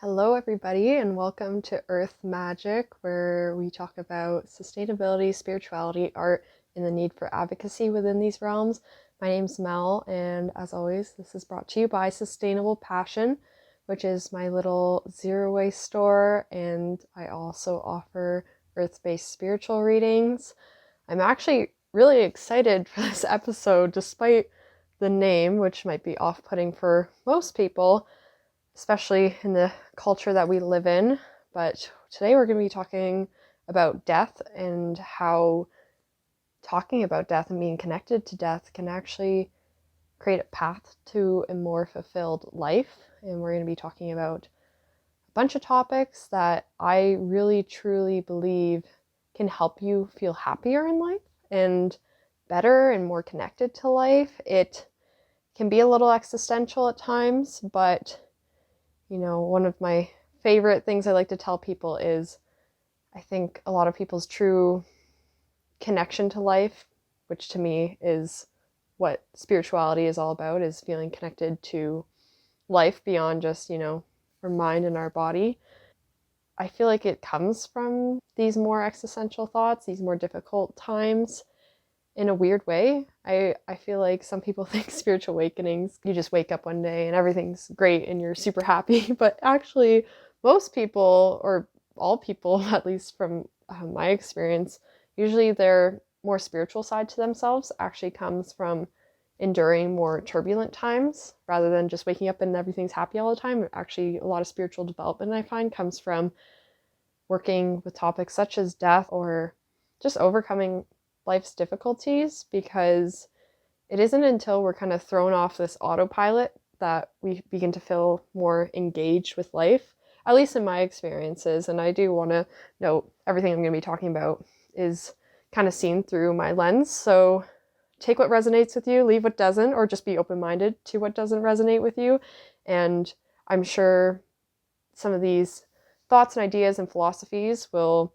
Hello, everybody, and welcome to Earth Magic, where we talk about sustainability, spirituality, art, and the need for advocacy within these realms. My name's Mel, and as always, this is brought to you by Sustainable Passion, which is my little zero-waste store, and I also offer earth-based spiritual readings. I'm actually really excited for this episode, despite the name, which might be off-putting for most people, especially in the culture that we live in. But today we're going to be talking about death and how talking about death and being connected to death can actually create a path to a more fulfilled life. And we're going to be talking about a bunch of topics that I really truly believe can help you feel happier in life and better and more connected to life. It can be a little existential at times, but one of my favorite things I like to tell people is I think a lot of people's true connection to life, which to me is what spirituality is all about, is feeling connected to life beyond just, our mind and our body. I feel like it comes from these more existential thoughts, these more difficult times. In a weird way, I feel like some people think spiritual awakenings, you just wake up one day and everything's great and you're super happy. But actually, most people, or all people, at least from my experience, usually their more spiritual side to themselves actually comes from enduring more turbulent times rather than just waking up and everything's happy all the time. Actually, a lot of spiritual development I find comes from working with topics such as death or just overcoming life's difficulties, because it isn't until we're kind of thrown off this autopilot that we begin to feel more engaged with life, at least in my experiences. And I do want to note everything I'm going to be talking about is kind of seen through my lens. So take what resonates with you, leave what doesn't, or just be open-minded to what doesn't resonate with you. And I'm sure some of these thoughts and ideas and philosophies will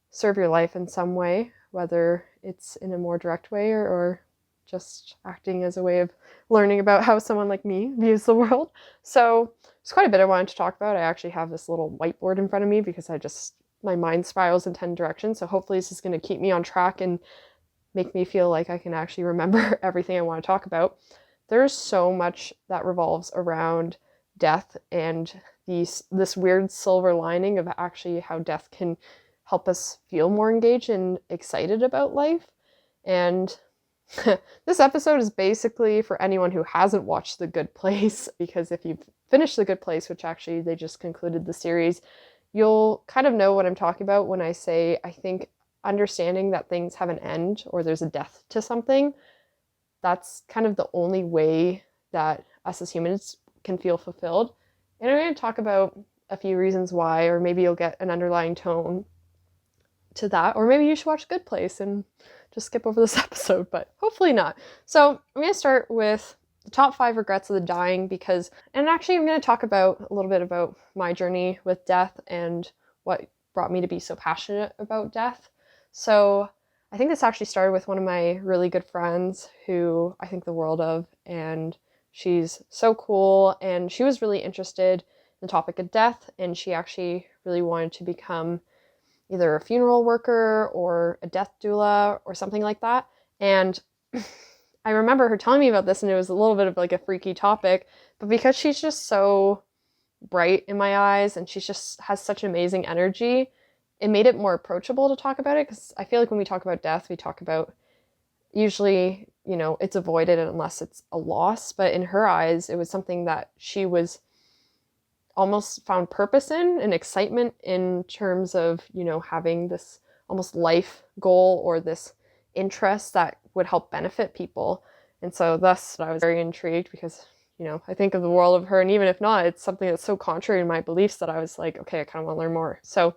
serve your life in some way, whether it's in a more direct way or just acting as a way of learning about how someone like me views the world. So there's quite a bit I wanted to talk about. I actually have this little whiteboard in front of me because my mind spirals in 10 directions. So hopefully this is going to keep me on track and make me feel like I can actually remember everything I want to talk about. There's so much that revolves around death and this weird silver lining of actually how death can help us feel more engaged and excited about life. And this episode is basically for anyone who hasn't watched The Good Place, because if you've finished The Good Place, which actually they just concluded the series, you'll kind of know what I'm talking about when I say I think understanding that things have an end or there's a death to something, that's kind of the only way that us as humans can feel fulfilled. And I'm going to talk about a few reasons why, or maybe you'll get an underlying tone to that, or maybe you should watch Good Place and just skip over this episode, but hopefully not. So I'm going to start with the top 5 regrets of the dying, and actually I'm going to talk about a little bit about my journey with death and what brought me to be so passionate about death. So I think this actually started with one of my really good friends who I think the world of, and she's so cool, and she was really interested in the topic of death, and she actually really wanted to become either a funeral worker or a death doula or something like that. And I remember her telling me about this, and it was a little bit of like a freaky topic, but because she's just so bright in my eyes and she just has such amazing energy, it made it more approachable to talk about it. Because I feel like when we talk about death, we talk about usually, it's avoided unless it's a loss. But in her eyes, it was something that she was almost found purpose in and excitement in terms of, having this almost life goal or this interest that would help benefit people. And so thus I was very intrigued because, I think of the world of her, and even if not, it's something that's so contrary to my beliefs that I was like, okay, I kind of want to learn more. So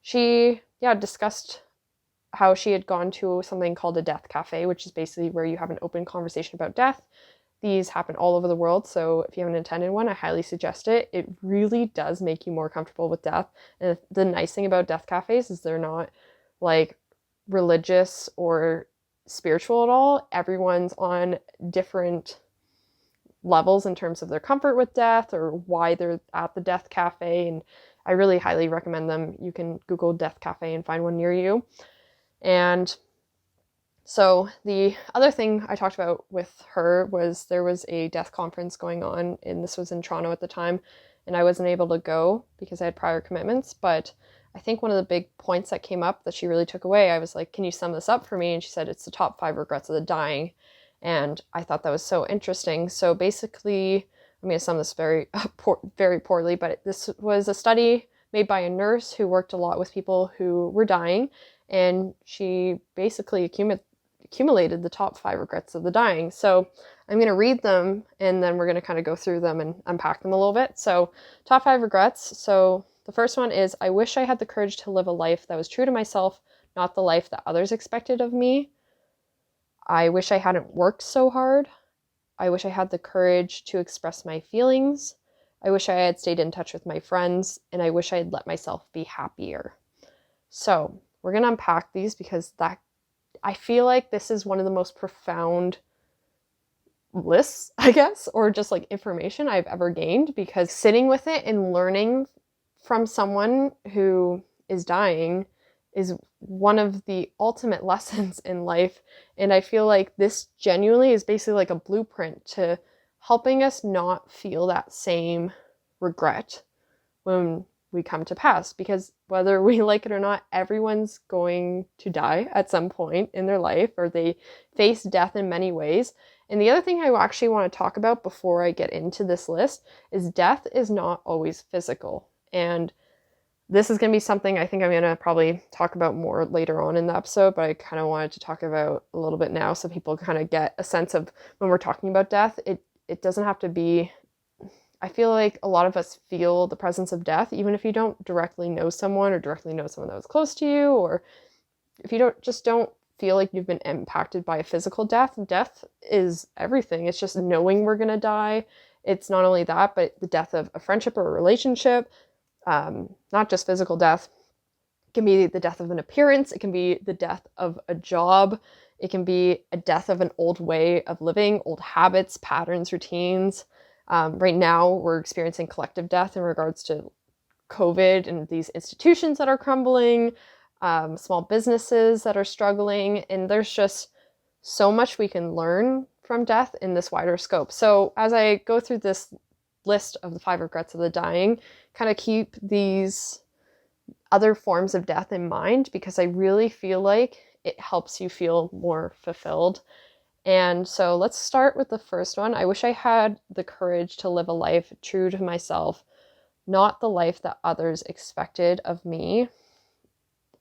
she, discussed how she had gone to something called a death cafe, which is basically where you have an open conversation about death. These happen all over the world, so if you haven't attended one, I highly suggest it. It really does make you more comfortable with death. And the nice thing about death cafes is they're not like religious or spiritual at all. Everyone's on different levels in terms of their comfort with death or why they're at the death cafe. And I really highly recommend them. You can Google death cafe and find one near you. And so the other thing I talked about with her was there was a death conference going on, and this was in Toronto at the time, and I wasn't able to go because I had prior commitments. But I think one of the big points that came up that she really took away, I was like, can you sum this up for me? And she said, it's the top 5 regrets of the dying. And I thought that was so interesting. So basically, I'm going to sum this very poorly, but this was a study made by a nurse who worked a lot with people who were dying. And she basically accumulated the top 5 regrets of the dying. So I'm going to read them, and then we're going to kind of go through them and unpack them a little bit. So top 5 regrets. So the first one is, I wish I had the courage to live a life that was true to myself, not the life that others expected of me. I wish I hadn't worked so hard. I wish I had the courage to express my feelings. I wish I had stayed in touch with my friends, and I wish I had let myself be happier. So we're going to unpack these because I feel like this is one of the most profound lists, I guess, or just like information I've ever gained, because sitting with it and learning from someone who is dying is one of the ultimate lessons in life. And I feel like this genuinely is basically like a blueprint to helping us not feel that same regret when we come to pass, because whether we like it or not, everyone's going to die at some point in their life, or they face death in many ways. And the other thing I actually want to talk about before I get into this list is death is not always physical. And this is going to be something I think I'm going to probably talk about more later on in the episode, but I kind of wanted to talk about a little bit now so people kind of get a sense of when we're talking about death, it doesn't have to be, I feel like a lot of us feel the presence of death, even if you don't directly know someone or directly know someone that was close to you, or if you don't feel like you've been impacted by a physical death. Death is everything. It's just knowing we're going to die. It's not only that, but the death of a friendship or a relationship, not just physical death. It can be the death of an appearance. It can be the death of a job. It can be a death of an old way of living, old habits, patterns, routines. Right now, we're experiencing collective death in regards to COVID and these institutions that are crumbling, small businesses that are struggling, and there's just so much we can learn from death in this wider scope. So as I go through this list of the 5 regrets of the dying, kind of keep these other forms of death in mind, because I really feel like it helps you feel more fulfilled. And so let's start with the first one. I wish I had the courage to live a life true to myself, not the life that others expected of me.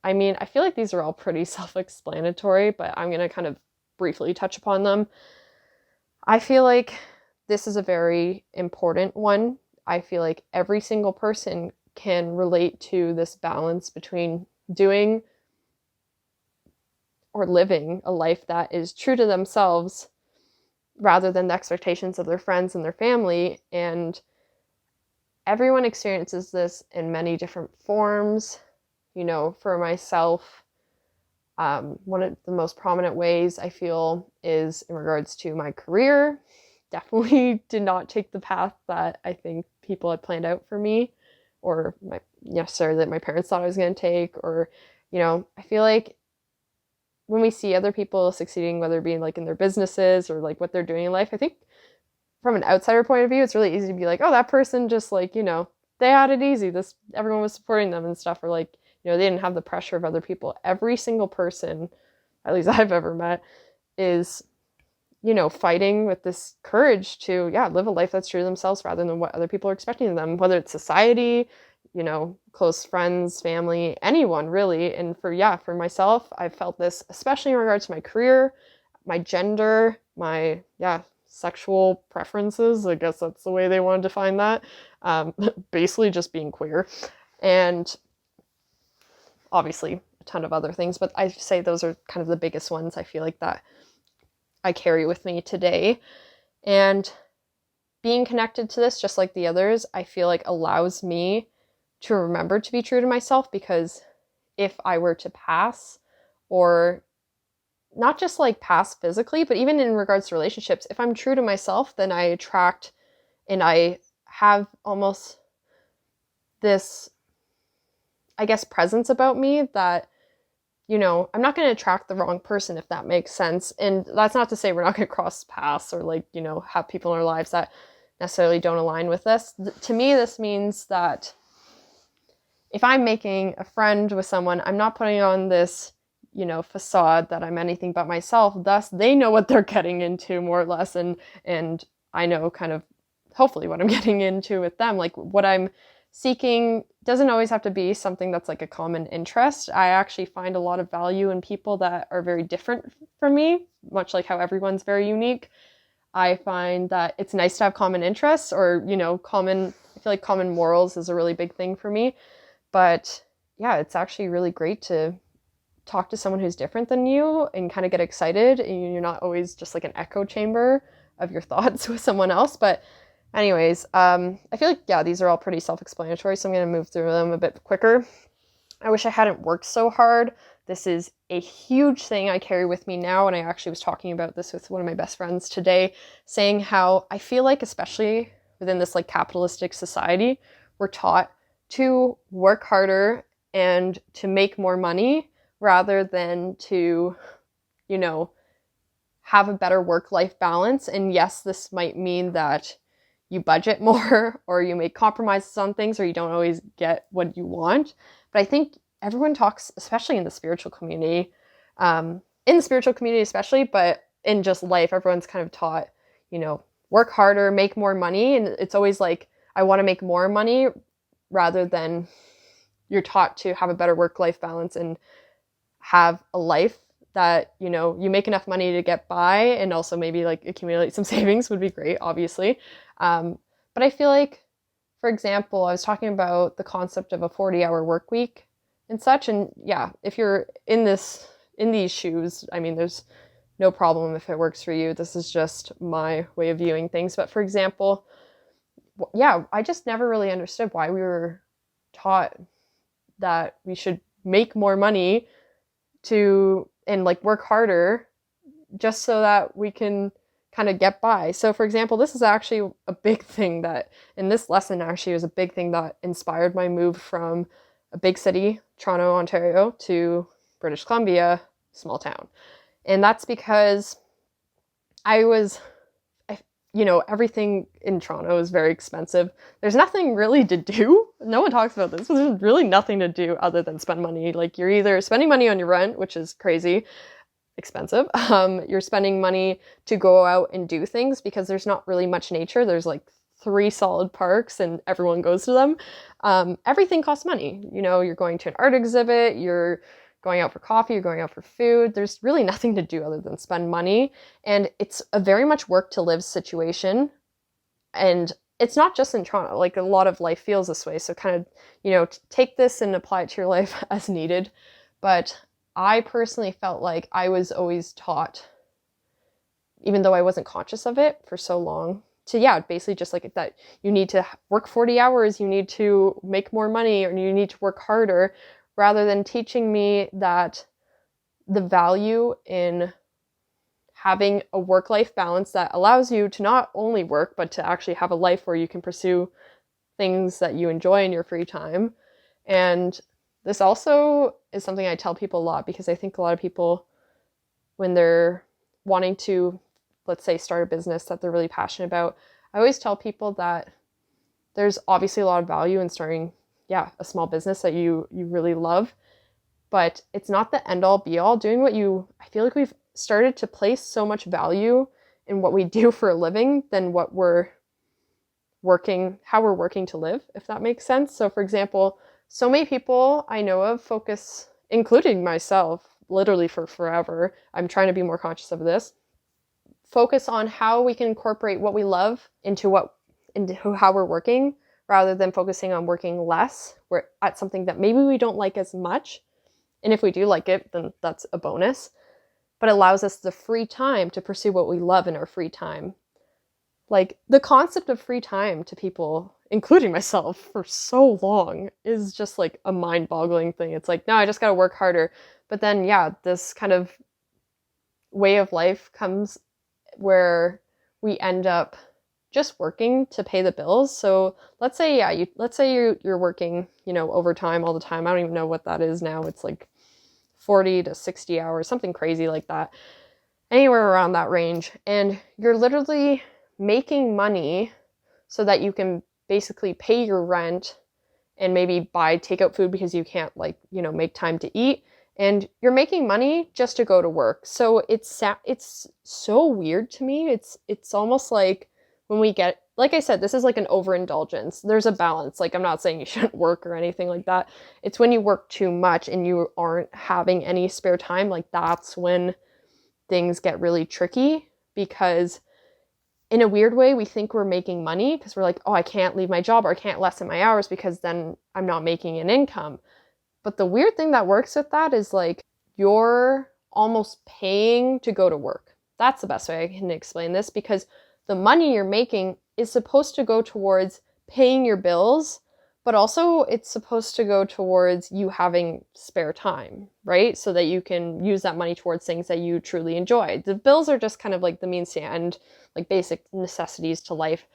I mean, I feel like these are all pretty self-explanatory, but I'm going to kind of briefly touch upon them. I feel like this is a very important one. I feel like every single person can relate to this balance between doing or living a life that is true to themselves rather than the expectations of their friends and their family. And everyone experiences this in many different forms. You know, for myself, one of the most prominent ways I feel is in regards to my career. Definitely did not take the path that I think people had planned out for me, or necessarily that my parents thought I was going to take, or, you know, I feel like when we see other people succeeding, whether it be like in their businesses or like what they're doing in life, I think from an outsider point of view, it's really easy to be like, oh, that person just like, you know, they had it easy. Everyone was supporting them and stuff, or like, you know, they didn't have the pressure of other people. Every single person, at least I've ever met, is, you know, fighting with this courage to, live a life that's true to themselves rather than what other people are expecting of them, whether it's society, you know, close friends, family, anyone really. And for myself, I've felt this, especially in regards to my career, my gender, my, sexual preferences. I guess that's the way they want to define that. Basically just being queer. And obviously a ton of other things, but I say those are kind of the biggest ones I feel like that I carry with me today. And being connected to this, just like the others, I feel like allows me to remember to be true to myself, because if I were to pass, or not just like past physically, but even in regards to relationships, if I'm true to myself, then I attract, and I have almost this, I guess, presence about me that, I'm not going to attract the wrong person, if that makes sense. And that's not to say we're not going to cross paths or like, have people in our lives that necessarily don't align with us. To me, this means that if I'm making a friend with someone, I'm not putting on this, facade that I'm anything but myself. Thus, they know what they're getting into more or less. And I know kind of hopefully what I'm getting into with them. Like what I'm seeking doesn't always have to be something that's like a common interest. I actually find a lot of value in people that are very different from me, much like how everyone's very unique. I find that it's nice to have common interests or, I feel like common morals is a really big thing for me. But yeah, it's actually really great to talk to someone who's different than you and kind of get excited, and you're not always just like an echo chamber of your thoughts with someone else. But anyways, I feel like, yeah, these are all pretty self-explanatory, so I'm going to move through them a bit quicker. I wish I hadn't worked so hard. This is a huge thing I carry with me now, and I actually was talking about this with one of my best friends today, saying how I feel like, especially within this like capitalistic society, we're taught to work harder and to make more money rather than to, have a better work-life balance. And yes, this might mean that you budget more or you make compromises on things or you don't always get what you want. But I think everyone talks, especially in the spiritual community, especially, but in just life, everyone's kind of taught, work harder, make more money. And it's always like, I want to make more money rather than you're taught to have a better work-life balance and have a life that, you make enough money to get by and also maybe like accumulate some savings would be great, obviously. But I feel like, for example, I was talking about the concept of a 40-hour work week and such. And yeah, if you're in these shoes, I mean, there's no problem if it works for you. This is just my way of viewing things. But for example, yeah, I just never really understood why we were taught that we should make more money and like work harder just so that we can kind of get by. So for example, this is actually a big thing that in this lesson actually was a big thing that inspired my move from a big city, Toronto, Ontario, to British Columbia, small town. And that's because everything in Toronto is very expensive. There's nothing really to do. No one talks about this. There's really nothing to do other than spend money. Like you're either spending money on your rent, which is crazy expensive. You're spending money to go out and do things because there's not really much nature. There's like 3 solid parks and everyone goes to them. Everything costs money. You're going to an art exhibit, you're going out for coffee, you're going out for food. There's really nothing to do other than spend money. And it's a very much work to live situation. And it's not just in Toronto, like a lot of life feels this way. So kind of, take this and apply it to your life as needed. But I personally felt like I was always taught, even though I wasn't conscious of it for so long, to, basically just like that you need to work 40 hours, you need to make more money, or you need to work harder, rather than teaching me that the value in having a work-life balance that allows you to not only work, but to actually have a life where you can pursue things that you enjoy in your free time. And this also is something I tell people a lot, because I think a lot of people, when they're wanting to, let's say, start a business that they're really passionate about, I always tell people that there's obviously a lot of value in starting a small business that you really love, but it's not the end all be all. I feel like we've started to place so much value in what we do for a living than how we're working to live, if that makes sense. So for example, so many people I know of focus, including myself, literally for forever, I'm trying to be more conscious of this, focus on how we can incorporate what we love into how we're working, rather than focusing on working less at something that maybe we don't like as much. And if we do like it, then that's a bonus. But it allows us the free time to pursue what we love in our free time. Like the concept of free time to people, including myself, for so long is just like a mind-boggling thing. It's like, no, I just got to work harder. But then, this kind of way of life comes where we end up just working to pay the bills. So let's say, you're working, overtime all the time. I don't even know what that is now. It's like 40 to 60 hours, something crazy like that, anywhere around that range. And you're literally making money so that you can basically pay your rent and maybe buy takeout food because you can't make time to eat. And you're making money just to go to work. So it's so weird to me. It's almost like when we get, like I said, this is like an overindulgence. There's a balance. Like, I'm not saying you shouldn't work or anything like that. It's when you work too much and you aren't having any spare time, like that's when things get really tricky, because in a weird way, we think we're making money because we're like, oh, I can't leave my job or I can't lessen my hours because then I'm not making an income. But the weird thing that works with that is like you're almost paying to go to work. That's the best way I can explain this, because the money you're making is supposed to go towards paying your bills, but also it's supposed to go towards you having spare time, right? So that you can use that money towards things that you truly enjoy. The bills are just kind of like the means to end, like basic necessities to life.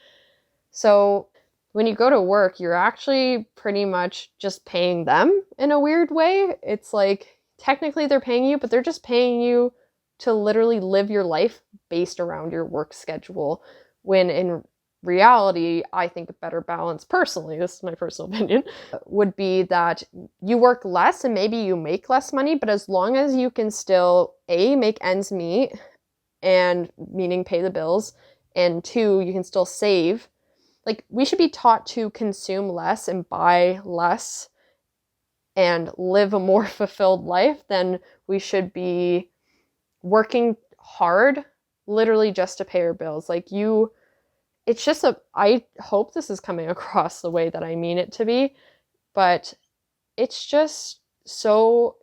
So when you go to work, you're actually pretty much just paying them in a weird way. It's like technically they're paying you, but they're just paying you to literally live your life based around your work schedule. When in reality, I think a better balance, personally, this is my personal opinion, would be that you work less and maybe you make less money, but as long as you can still make ends meet, and meaning pay the bills, and 2, you can still save. Like, we should be taught to consume less and buy less and live a more fulfilled life than we should be working hard literally just to pay our bills. Like, it's just I hope this is coming across the way that I mean it to be, but it's just so,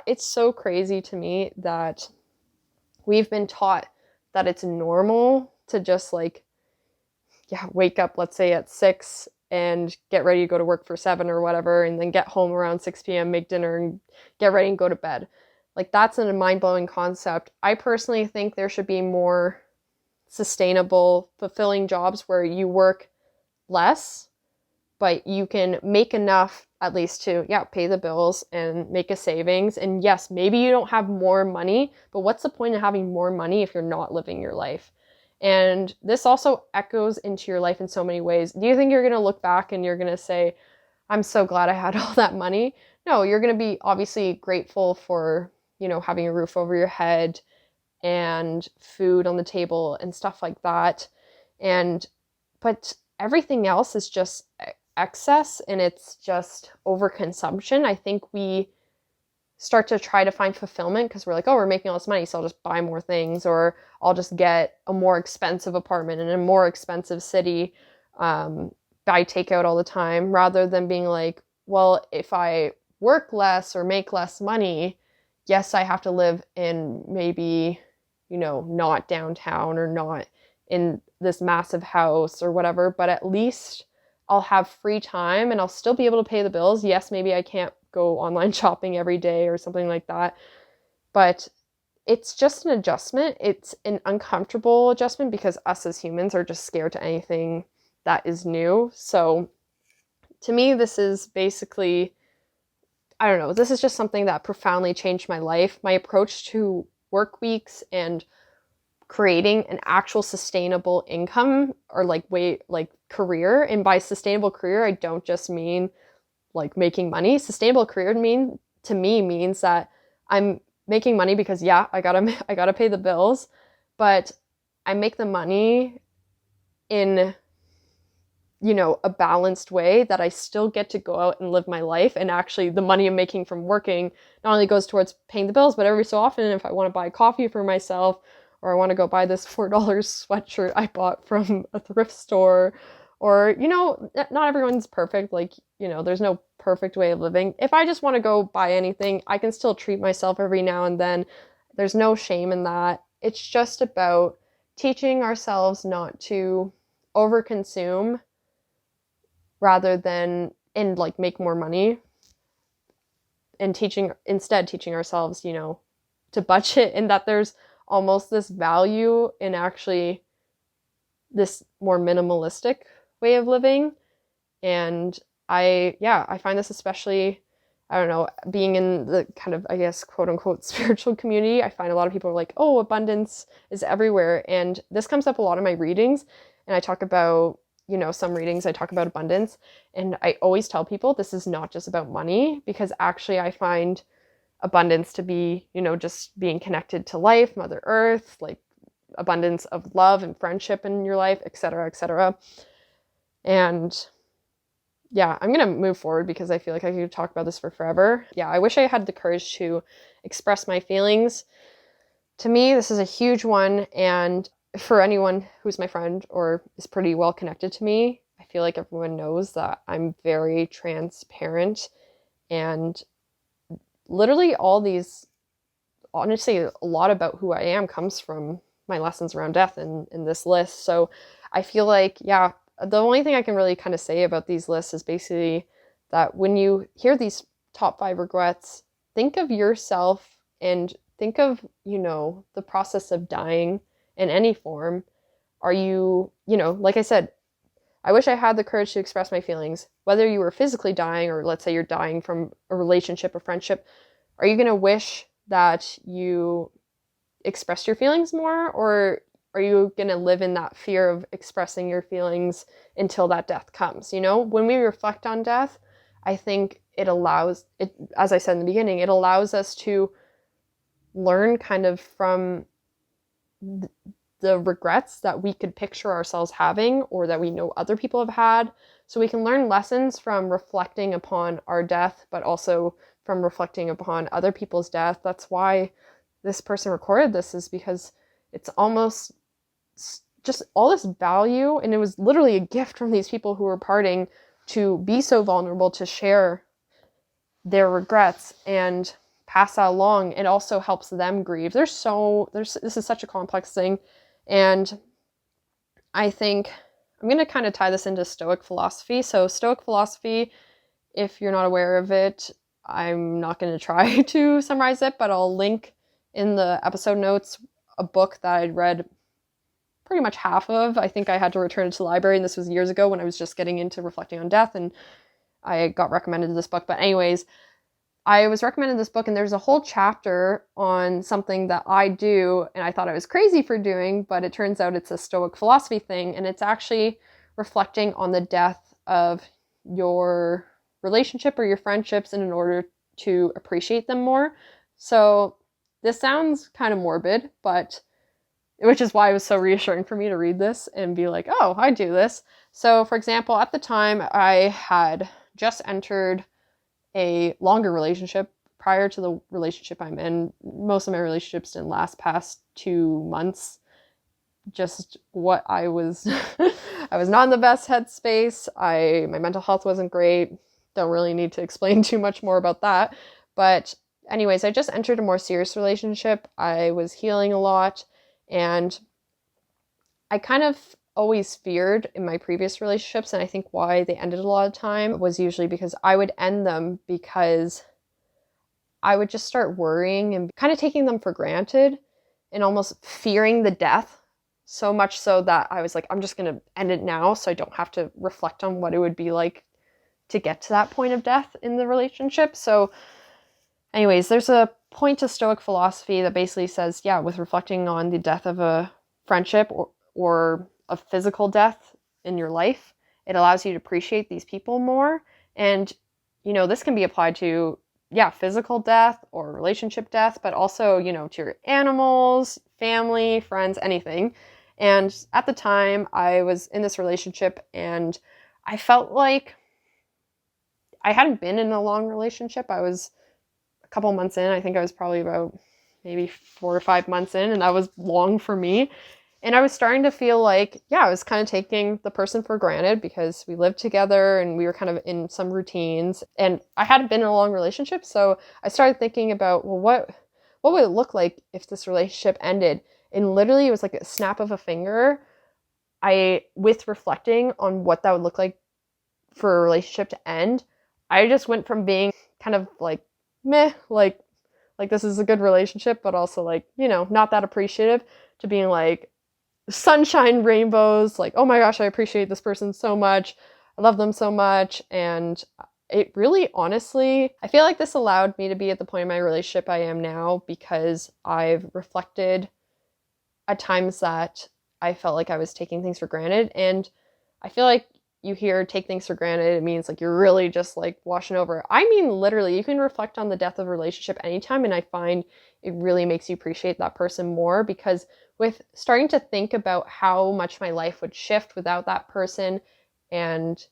it's so crazy to me that we've been taught that it's normal to just wake up, let's say at 6 and get ready to go to work for 7 or whatever, and then get home around 6 p.m., make dinner and get ready and go to bed. Like, that's a mind-blowing concept. I personally think there should be more sustainable, fulfilling jobs where you work less, but you can make enough at least to, pay the bills and make a savings. And yes, maybe you don't have more money, but what's the point of having more money if you're not living your life? And this also echoes into your life in so many ways. Do you think you're going to look back and you're going to say, I'm so glad I had all that money? No, you're going to be obviously grateful for, having a roof over your head and food on the table and stuff like that. But everything else is just excess, and it's just overconsumption. I think we start to try to find fulfillment because we're like, oh, we're making all this money, so I'll just buy more things, or I'll just get a more expensive apartment in a more expensive city, buy takeout all the time, rather than being like, well, if I work less or make less money, yes, I have to live in maybe, not downtown or not in this massive house or whatever, but at least I'll have free time and I'll still be able to pay the bills. Yes, maybe I can't go online shopping every day or something like that, but it's just an adjustment. It's an uncomfortable adjustment because us as humans are just scared to anything that is new. So to me, this is basically, I don't know, this is just something that profoundly changed my life. My approach to work weeks and creating an actual sustainable income or career. And by sustainable career, I don't just mean like making money. Sustainable career to me means that I'm making money because I gotta pay the bills, but I make the money in a balanced way that I still get to go out and live my life. And actually the money I'm making from working not only goes towards paying the bills, but every so often if I want to buy coffee for myself, or I want to go buy this $4 sweatshirt I bought from a thrift store, or, not everyone's perfect. There's no perfect way of living. If I just want to go buy anything, I can still treat myself every now and then. There's no shame in that. It's just about teaching ourselves not to overconsume rather than make more money, and teaching ourselves, to budget, and that there's almost this value in actually this more minimalistic way of living. And I find this especially, I don't know, being in the kind of, I guess, quote unquote spiritual community, I find a lot of people are like, oh, abundance is everywhere. And this comes up a lot in my readings. And I talk about, some readings I talk about abundance. And I always tell people this is not just about money, because actually I find abundance to be, just being connected to life, Mother Earth, like abundance of love and friendship in your life, et cetera, et cetera. And yeah, I'm going to move forward because I feel like I could talk about this for forever. Yeah, I wish I had the courage to express my feelings. To me, this is a huge one. And for anyone who's my friend or is pretty well connected to me, I feel like everyone knows that I'm very transparent. And literally honestly, a lot about who I am comes from my lessons around death in this list. So I feel like, yeah, the only thing I can really kind of say about these lists is basically that when you hear these top 5 regrets, think of yourself and think of, the process of dying in any form. Are you, like I said, I wish I had the courage to express my feelings, whether you were physically dying or let's say you're dying from a relationship or friendship. Are you going to wish that you expressed your feelings more, or are you going to live in that fear of expressing your feelings until that death comes? When we reflect on death, I think it allows it, as I said in the beginning, it allows us to learn kind of from the regrets that we could picture ourselves having or that we know other people have had. So we can learn lessons from reflecting upon our death, but also from reflecting upon other people's death. That's why this person recorded this, is because it's almost just all this value, and it was literally a gift from these people who were parting to be so vulnerable to share their regrets and pass that along. It also helps them grieve. This is such a complex thing, and I think I'm going to kind of tie this into Stoic philosophy. So Stoic philosophy, if you're not aware of it, I'm not going to try to summarize it, but I'll link in the episode notes a book that I'd read pretty much half of. I think I had to return it to the library, and this was years ago when I was just getting into reflecting on death, and I got recommended this book. But anyways, I was recommended this book, and there's a whole chapter on something that I do, and I thought I was crazy for doing, but it turns out it's a Stoic philosophy thing, and it's actually reflecting on the death of your relationship or your friendships in order to appreciate them more. So this sounds kind of morbid, but which is why it was so reassuring for me to read this and be like, oh, I do this. So for example, at the time I had just entered a longer relationship prior to the relationship I'm in. Most of my relationships didn't last past 2 months. Just what I was, I was not in the best headspace. My mental health wasn't great. Don't really need to explain too much more about that. But anyways, I just entered a more serious relationship. I was healing a lot, and I kind of always feared in my previous relationships, and I think why they ended a lot of time was usually because I would end them because I would just start worrying and kind of taking them for granted and almost fearing the death, so much so that I was like, I'm just going to end it now so I don't have to reflect on what it would be like to get to that point of death in the relationship. So anyways, there's a point to Stoic philosophy that basically says, yeah, with reflecting on the death of a friendship or a physical death in your life, it allows you to appreciate these people more. And, this can be applied to, physical death or relationship death, but also, to your animals, family, friends, anything. And at the time I was in this relationship, and I felt like I hadn't been in a long relationship. I was a couple months in. I think I was probably about maybe 4 or 5 months in, and that was long for me. And I was starting to feel like, I was kind of taking the person for granted because we lived together and we were kind of in some routines, and I hadn't been in a long relationship. So I started thinking about, well, what would it look like if this relationship ended? And literally it was like a snap of a finger. With reflecting on what that would look like for a relationship to end, I just went from being kind of like meh, like like this is a good relationship, but also like, not that appreciative, to being like sunshine, rainbows, like, oh my gosh, I appreciate this person so much. I love them so much. And it really, honestly, I feel like this allowed me to be at the point in my relationship I am now because I've reflected at times that I felt like I was taking things for granted. And I feel like you hear take things for granted, it means like you're really just like washing over. I mean, literally, you can reflect on the death of a relationship anytime, and I find it really makes you appreciate that person more, because with starting to think about how much my life would shift without that person and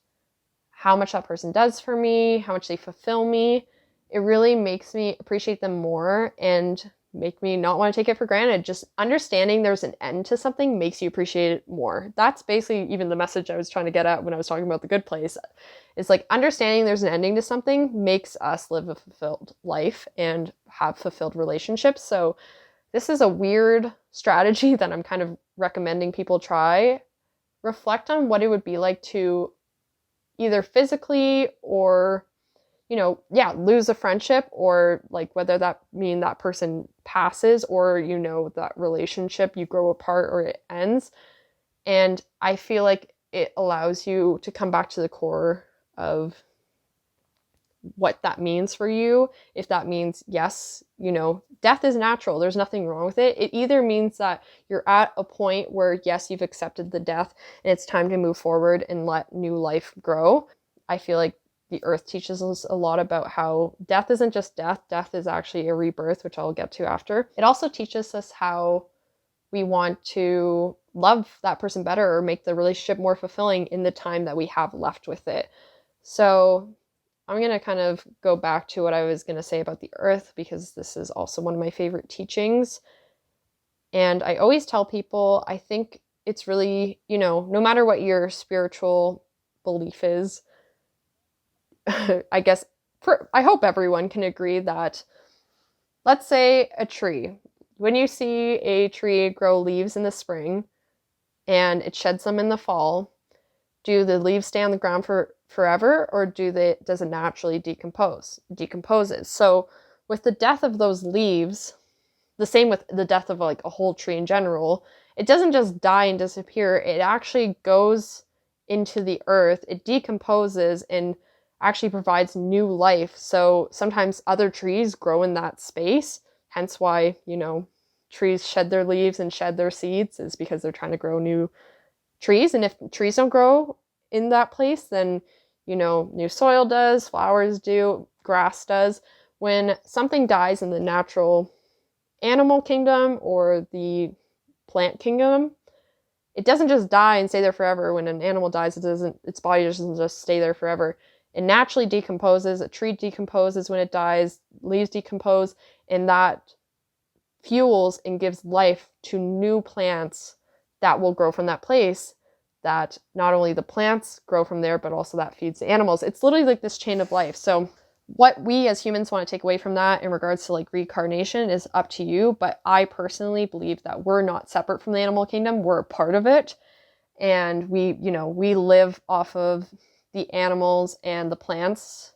how much that person does for me, how much they fulfill me, it really makes me appreciate them more and make me not want to take it for granted. Just understanding there's an end to something makes you appreciate it more. That's basically even the message I was trying to get at when I was talking about the good place. It's like understanding there's an ending to something makes us live a fulfilled life and have fulfilled relationships. So this is a weird strategy that I'm kind of recommending people try. Reflect on what it would be like to either physically or lose a friendship, or like whether that mean that person passes or, that relationship, you grow apart or it ends. And I feel like it allows you to come back to the core of what that means for you. If that means, yes, death is natural, there's nothing wrong with it. It either means that you're at a point where, yes, you've accepted the death and it's time to move forward and let new life grow. I feel like the earth teaches us a lot about how death isn't just death. Death is actually a rebirth, which I'll get to after. It also teaches us how we want to love that person better or make the relationship more fulfilling in the time that we have left with it. So I'm going to kind of go back to what I was going to say about the earth, because this is also one of my favorite teachings. And I always tell people, I think it's really, no matter what your spiritual belief is, I guess, I hope everyone can agree that, let's say a tree, when you see a tree grow leaves in the spring and it sheds them in the fall, do the leaves stay on the ground for forever, or does it naturally decomposes? So with the death of those leaves, the same with the death of like a whole tree in general, it doesn't just die and disappear. It actually goes into the earth, it decomposes and actually provides new life. So sometimes other trees grow in that space, hence why, trees shed their leaves and shed their seeds, is because they're trying to grow new trees. And if trees don't grow in that place, then, new soil does, flowers do, grass does. When something dies in the natural animal kingdom or the plant kingdom, it doesn't just die and stay there forever. When an animal dies, its body doesn't just stay there forever. It naturally decomposes. A tree decomposes when it dies, leaves decompose, and that fuels and gives life to new plants that will grow from that place, that not only the plants grow from there, but also that feeds the animals. It's literally like this chain of life. So what we as humans want to take away from that in regards to like reincarnation is up to you. But I personally believe that we're not separate from the animal kingdom. We're a part of it. And we live off of the animals and the plants.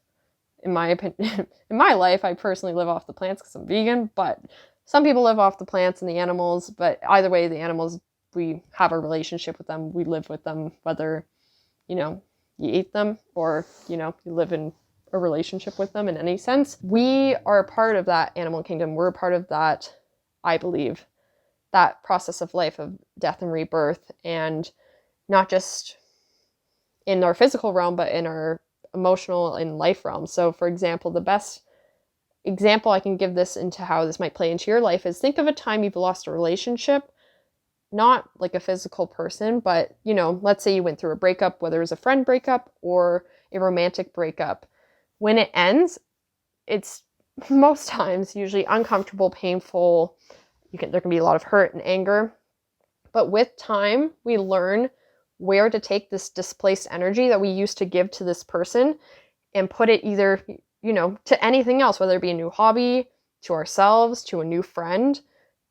In my opinion, in my life, I personally live off the plants because I'm vegan, but some people live off the plants and the animals. But either way, the animals, we have a relationship with them. We live with them, whether, you eat them or, you live in a relationship with them in any sense. We are a part of that animal kingdom. We're a part of that, I believe, that process of life, of death and rebirth, and not just in our physical realm, but in our emotional and life realm. So for example, the best example I can give this into how this might play into your life is, think of a time you've lost a relationship, not like a physical person, but, let's say you went through a breakup, whether it was a friend breakup or a romantic breakup. When it ends, it's most times usually uncomfortable, painful. There can be a lot of hurt and anger. But with time, we learn where to take this displaced energy that we used to give to this person and put it either, to anything else, whether it be a new hobby, to ourselves, to a new friend.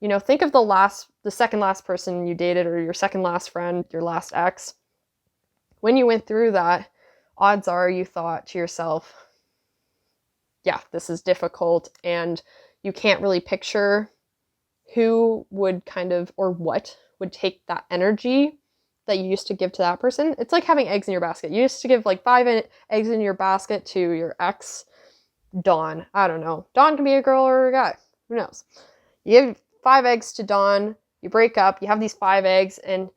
Think of the second last person you dated, or your second last friend, your last ex. When you went through that, odds are you thought to yourself, yeah, this is difficult. And, you can't really picture who would kind of, or what would take that energy that you used to give to that person. It's like having eggs in your basket. You used to give like 5 eggs in your basket to your ex, Dawn. I don't know. Dawn can be a girl or a guy. Who knows? You give 5 eggs to Dawn, you break up, you have these 5 eggs, and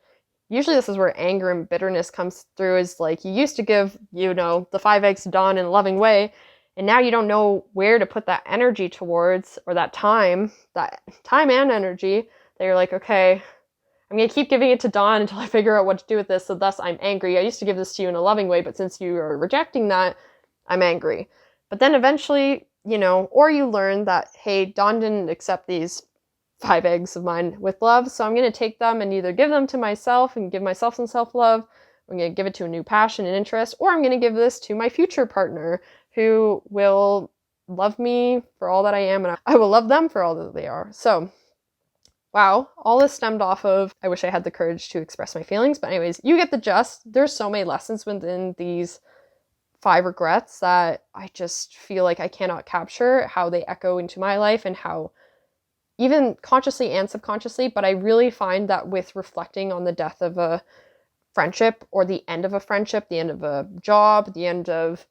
usually this is where anger and bitterness comes through, is like you used to give, the 5 eggs to Dawn in a loving way, and now you don't know where to put that energy towards, or that time and energy, that you're like, okay, I'm going to keep giving it to Dawn until I figure out what to do with this, so thus I'm angry. I used to give this to you in a loving way, but since you are rejecting that, I'm angry. But then eventually, or you learn that, hey, Dawn didn't accept these 5 eggs of mine with love, so I'm going to take them and either give them to myself and give myself some self-love, I'm going to give it to a new passion and interest, or I'm going to give this to my future partner who will love me for all that I am, and I will love them for all that they are. So, wow, all this stemmed off of, I wish I had the courage to express my feelings, but anyways, you get the gist. There's so many lessons within these 5 regrets that I just feel like I cannot capture how they echo into my life, and how, even consciously and subconsciously, but I really find that with reflecting on the death of a friendship, or the end of a friendship, the end of a job, the end of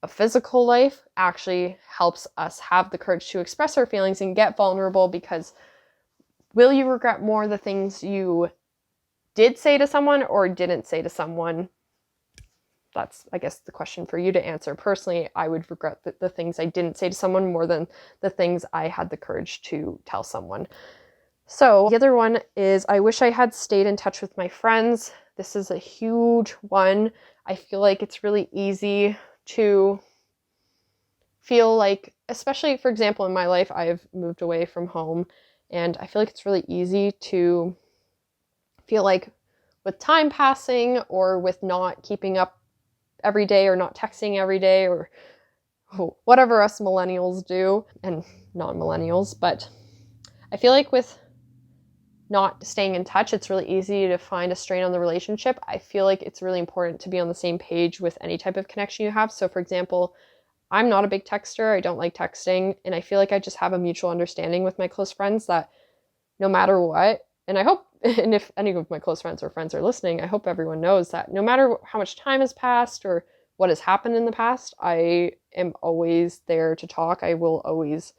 a physical life, actually helps us have the courage to express our feelings and get vulnerable, because will you regret more the things you did say to someone or didn't say to someone? That's, I guess, the question for you to answer. Personally, I would regret the things I didn't say to someone more than the things I had the courage to tell someone. So the other one is, I wish I had stayed in touch with my friends. This is a huge one. I feel like it's really easy to feel like, especially, for example, in my life, I've moved away from home, and I feel like it's really easy to feel like with time passing, or with not keeping up every day, or not texting every day, or whatever us millennials do, and non-millennials, but I feel like with not staying in touch, it's really easy to find a strain on the relationship. I feel like it's really important to be on the same page with any type of connection you have. So for example, I'm not a big texter. I don't like texting, and I feel like I just have a mutual understanding with my close friends that no matter what, and I hope, and if any of my close friends or friends are listening, I hope everyone knows that no matter how much time has passed or what has happened in the past, I am always there to talk. I will always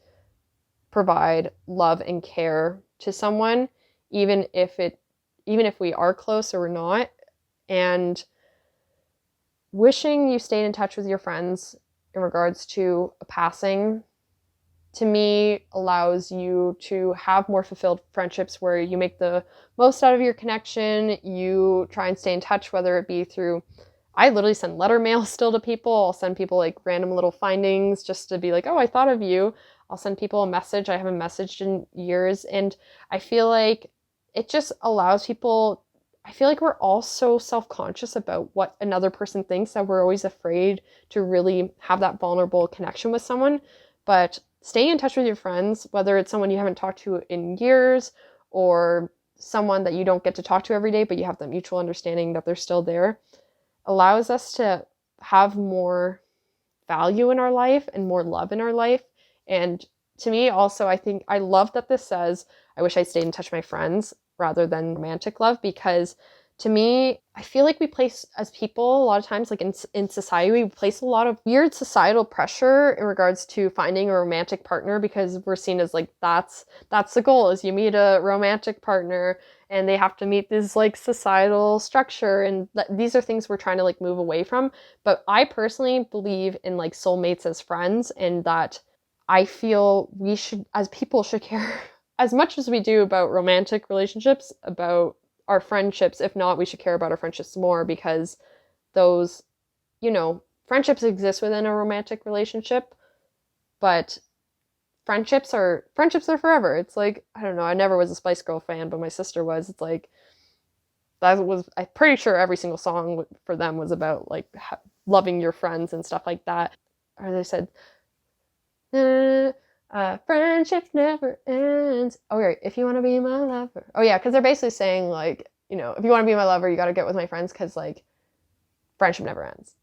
provide love and care to someone, even if we are close or we're not. And wishing you stayed in touch with your friends in regards to a passing, to me, allows you to have more fulfilled friendships where you make the most out of your connection. You try and stay in touch, whether it be through, I literally send letter mail still to people. I'll send people like random little findings just to be like, oh, I thought of you. I'll send people a message I haven't messaged in years. And I feel like it just allows people, I feel like we're all so self-conscious about what another person thinks that we're always afraid to really have that vulnerable connection with someone. But staying in touch with your friends, whether it's someone you haven't talked to in years, or someone that you don't get to talk to every day, but you have that mutual understanding that they're still there, allows us to have more value in our life and more love in our life. And to me also, I think I love that this says, I wish I stayed in touch with my friends rather than romantic love, because to me, I feel like we place, as people, a lot of times, like in society, we place a lot of weird societal pressure in regards to finding a romantic partner, because we're seen as like, that's the goal, is you meet a romantic partner and they have to meet this like societal structure, and these are things we're trying to like move away from. But I personally believe in like soulmates as friends, and that I feel we should, as people, should care as much as we do about romantic relationships, about our friendships. If not, we should care about our friendships more, because those, friendships exist within a romantic relationship, but friendships are forever. It's like, I don't know, I never was a Spice Girl fan, but my sister was. It's like, I'm pretty sure every single song for them was about like loving your friends and stuff like that. Or they said, friendship never ends. Oh, right. If you want to be my lover. Oh, yeah. Because they're basically saying, like, if you want to be my lover, you got to get with my friends, because, like, friendship never ends.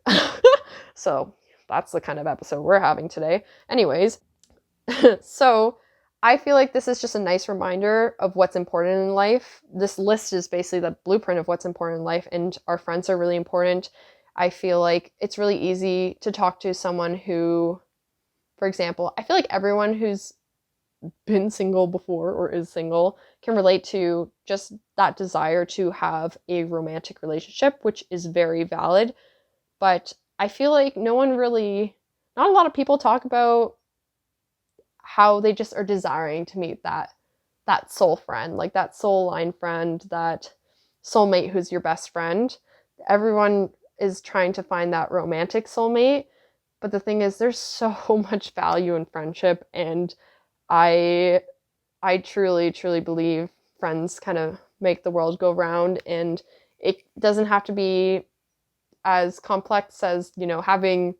So that's the kind of episode we're having today. Anyways, So I feel like this is just a nice reminder of what's important in life. This list is basically the blueprint of what's important in life, and our friends are really important. I feel like it's really easy to talk to someone who, for example, I feel like everyone who's been single before or is single can relate to just that desire to have a romantic relationship, which is very valid. But I feel like not a lot of people talk about how they just are desiring to meet that soul friend, like that soul line friend, that soulmate who's your best friend. Everyone is trying to find that romantic soulmate, but the thing is there's so much value in friendship, and I truly, truly believe friends kind of make the world go round, and it doesn't have to be as complex as, having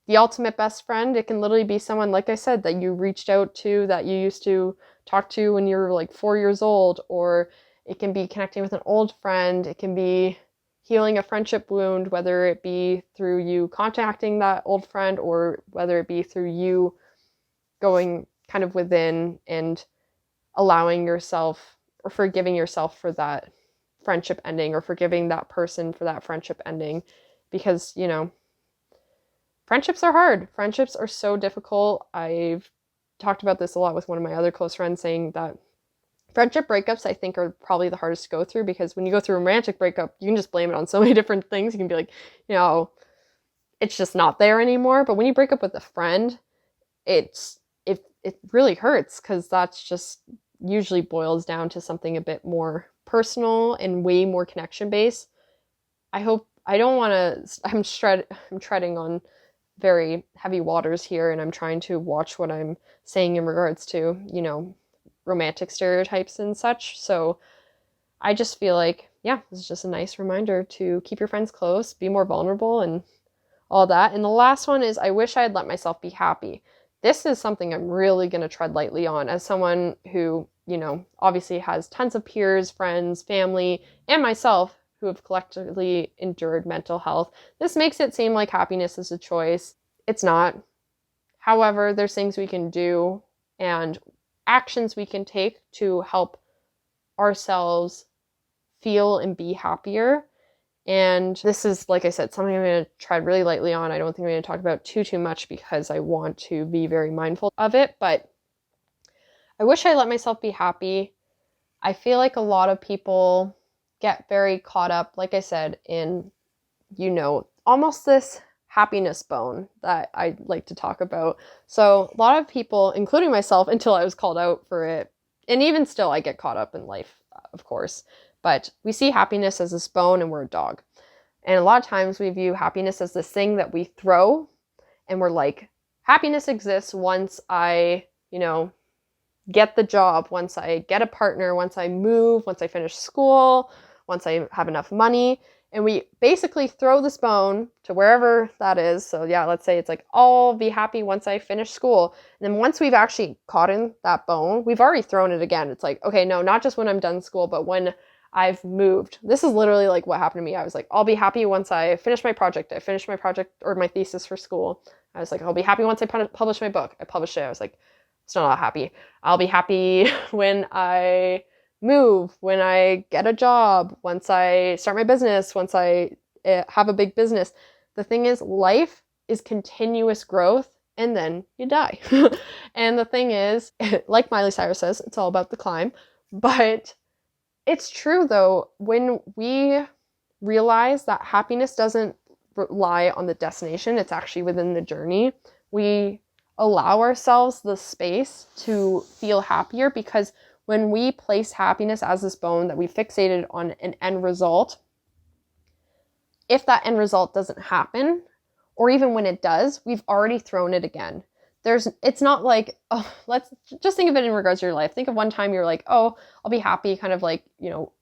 the ultimate best friend. It can literally be someone, like I said, that you reached out to, that you used to talk to when you were like 4 years old, or it can be connecting with an old friend. It can be healing a friendship wound, whether it be through you contacting that old friend or whether it be through you going kind of within and allowing yourself or forgiving yourself for that friendship ending, or forgiving that person for that friendship ending. Because, friendships are hard. Friendships are so difficult. I've talked about this a lot with one of my other close friends, saying that friendship breakups, I think, are probably the hardest to go through, because when you go through a romantic breakup, you can just blame it on so many different things. You can be like, it's just not there anymore. But when you break up with a friend, it really hurts, because that's just usually boils down to something a bit more personal and way more connection based. I don't want to, I'm treading on very heavy waters here, and I'm trying to watch what I'm saying in regards to, romantic stereotypes and such. So I just feel like, yeah, this is just a nice reminder to keep your friends close, be more vulnerable, and all that. And the last one is, I wish I had let myself be happy. This is something I'm really going to tread lightly on as someone who, obviously has tons of peers, friends, family, and myself who have collectively endured mental health. This makes it seem like happiness is a choice. It's not. However, there's things we can do and actions we can take to help ourselves feel and be happier. And this is, like I said, something I'm going to tread really lightly on. I don't think I'm going to talk about too much, because I want to be very mindful of it. But I wish I let myself be happy. I feel like a lot of people get very caught up, like I said, in, almost this happiness bone that I like to talk about. So a lot of people, including myself, until I was called out for it, and even still I get caught up in life, of course, but we see happiness as this bone and we're a dog. And a lot of times we view happiness as this thing that we throw, and we're like, happiness exists once I, get the job, once I get a partner, once I move, once I finish school, once I have enough money. And we basically throw this bone to wherever that is. So yeah, let's say it's like, I'll be happy once I finish school. And then once we've actually caught in that bone, we've already thrown it again. It's like, okay, no, not just when I'm done school, but when I've moved. This is literally like what happened to me. I was like, I'll be happy once I finish my project. I finished my project or my thesis for school. I was like, I'll be happy once I publish my book. I published it. I was like, still not happy. I'll be happy when I move, when I get a job, once I start my business, once I have a big business. The thing is, life is continuous growth, and then you die. And the thing is, like Miley Cyrus says, it's all about the climb. But it's true though, when we realize that happiness doesn't rely on the destination, it's actually within the journey, we allow ourselves the space to feel happier, because when we place happiness as this bone that we fixated on an end result, if that end result doesn't happen, or even when it does, we've already thrown it again. It's not like, oh, let's just think of it in regards to your life. Think of one time you're like, oh, I'll be happy, kind of like,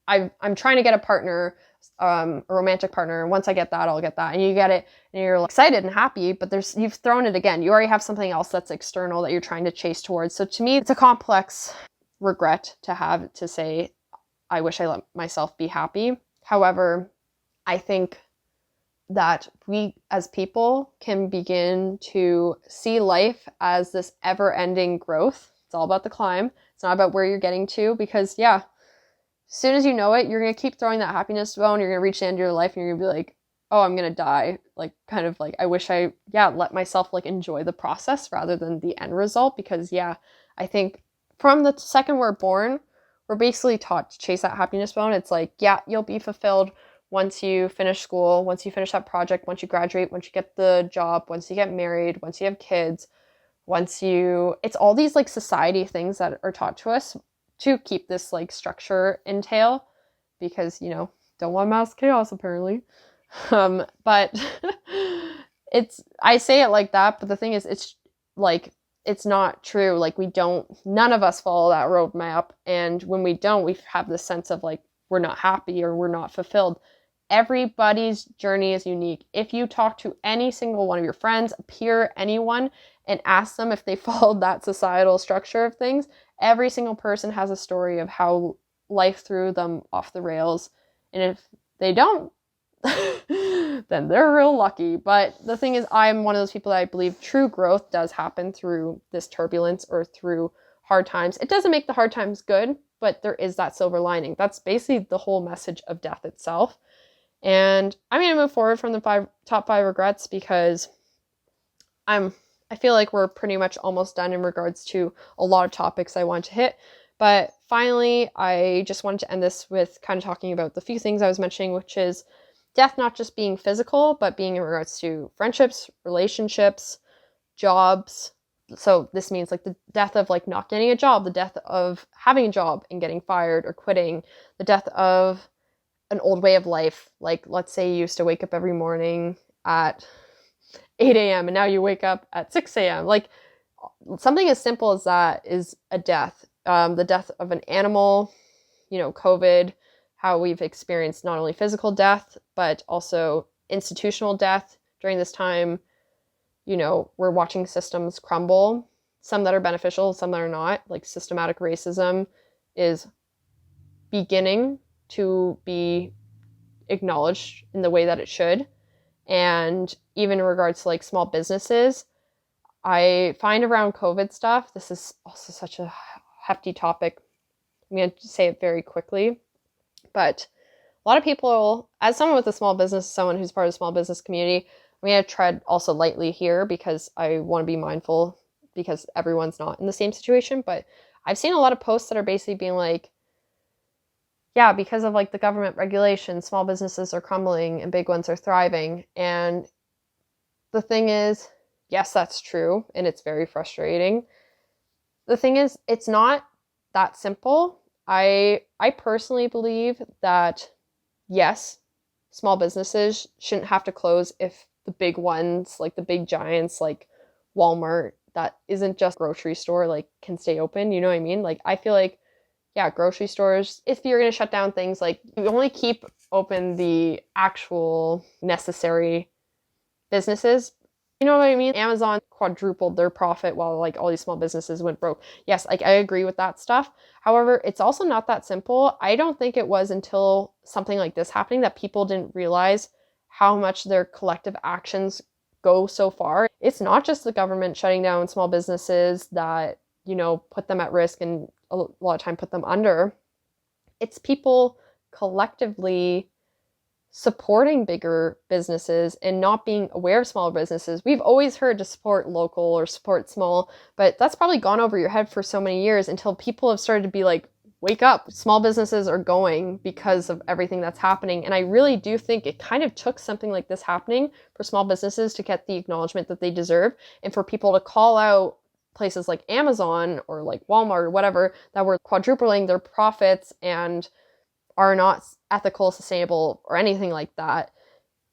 I'm trying to get a partner, a romantic partner. And once I get that, I'll get that. And you get it and you're excited and happy, but you've thrown it again. You already have something else that's external that you're trying to chase towards. So to me, it's a complex regret to have to say, I wish I let myself be happy. However, I think that we as people can begin to see life as this ever-ending growth. It's all about the climb. It's not about where you're getting to, because as soon as you know it, you're going to keep throwing that happiness bone. You're going to reach the end of your life and you're going to be like, oh, I'm going to die. Like, kind of like, I wish I, let myself like enjoy the process rather than the end result. Because I think from the second we're born, we're basically taught to chase that happiness bone. It's like, you'll be fulfilled once you finish school, once you finish that project, once you graduate, once you get the job, once you get married, once you have kids, it's all these like society things that are taught to us to keep this like structure entail, because, don't want mass chaos apparently. But I say it like that, but the thing is, it's like, it's not true. Like, none of us follow that roadmap. And when we don't, we have this sense of like, we're not happy or we're not fulfilled. Everybody's journey is unique. If you talk to any single one of your friends, a peer, anyone, and ask them if they followed that societal structure of things, every single person has a story of how life threw them off the rails. And if they don't, then they're real lucky. But the thing is, I'm one of those people that I believe true growth does happen through this turbulence or through hard times. It doesn't make the hard times good, but there is that silver lining. That's basically the whole message of death itself. And I'm going to move forward from the top 5 regrets, because I feel like we're pretty much almost done in regards to a lot of topics I want to hit. But finally, I just wanted to end this with kind of talking about the few things I was mentioning, which is death not just being physical, but being in regards to friendships, relationships, jobs. So this means like the death of like not getting a job, the death of having a job and getting fired or quitting, the death of an old way of life. Like, let's say you used to wake up every morning at 8 a.m. and now you wake up at 6 a.m. Like, something as simple as that is a death. The death of an animal, COVID, how we've experienced not only physical death, but also institutional death during this time. We're watching systems crumble, some that are beneficial, some that are not. Like, systematic racism is beginning to be acknowledged in the way that it should. And even in regards to like small businesses, I find around COVID stuff, this is also such a hefty topic. I'm going to say it very quickly, but a lot of people, as someone with a small business, someone who's part of the small business community, I'm going to tread also lightly here because I want to be mindful, because everyone's not in the same situation. But I've seen a lot of posts that are basically being like, because of like the government regulations, small businesses are crumbling and big ones are thriving. And the thing is, yes, that's true. And it's very frustrating. The thing is, it's not that simple. I personally believe that, yes, small businesses shouldn't have to close if the big ones, like the big giants, like Walmart, that isn't just a grocery store, like, can stay open. You know what I mean? Like, I feel like, grocery stores, if you're going to shut down things, like, you only keep open the actual necessary businesses. You know what I mean? Amazon quadrupled their profit while like all these small businesses went broke. Yes, like, I agree with that stuff. However, it's also not that simple. I don't think it was until something like this happening that people didn't realize how much their collective actions go so far. It's not just the government shutting down small businesses that, put them at risk and a lot of time put them under. It's people collectively supporting bigger businesses and not being aware of small businesses. We've always heard to support local or support small, but that's probably gone over your head for so many years until people have started to be like, wake up, small businesses are going because of everything that's happening. And I really do think it kind of took something like this happening for small businesses to get the acknowledgement that they deserve, and for people to call out places like Amazon or like Walmart or whatever that were quadrupling their profits and are not ethical, sustainable, or anything like that.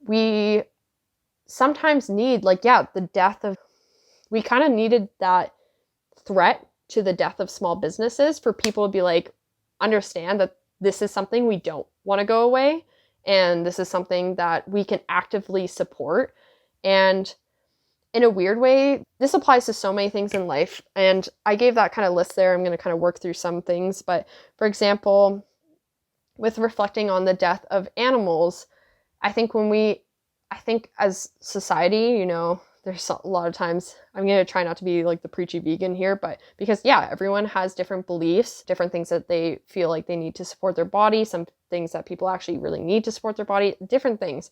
We sometimes need, we kind of needed that threat to the death of small businesses for people to be like, understand that this is something we don't want to go away, and this is something that we can actively support. And in a weird way, this applies to so many things in life. And I gave that kind of list there. I'm going to kind of work through some things. But for example, with reflecting on the death of animals, I think when we I think as society, you know, there's a lot of times, I'm going to try not to be like the preachy vegan here, but because, yeah, everyone has different beliefs, different things that they feel like they need to support their body, some things that people actually really need to support their body, different things.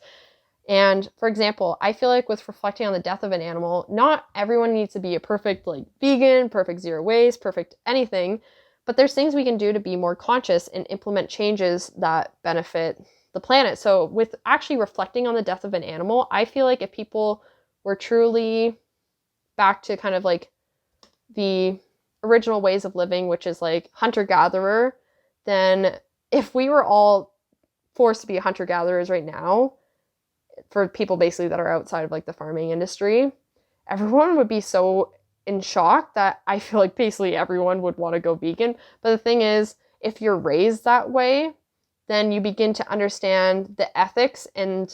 And for example, I feel like with reflecting on the death of an animal, not everyone needs to be a perfect like vegan, perfect zero waste, perfect anything, but there's things we can do to be more conscious and implement changes that benefit the planet. So with actually reflecting on the death of an animal, I feel like if people were truly back to kind of like the original ways of living, which is like hunter-gatherer, then if we were all forced to be hunter-gatherers right now, for people basically that are outside of like the farming industry, everyone would be so in shock that I feel like basically everyone would want to go vegan. But the thing is, if you're raised that way, then you begin to understand the ethics and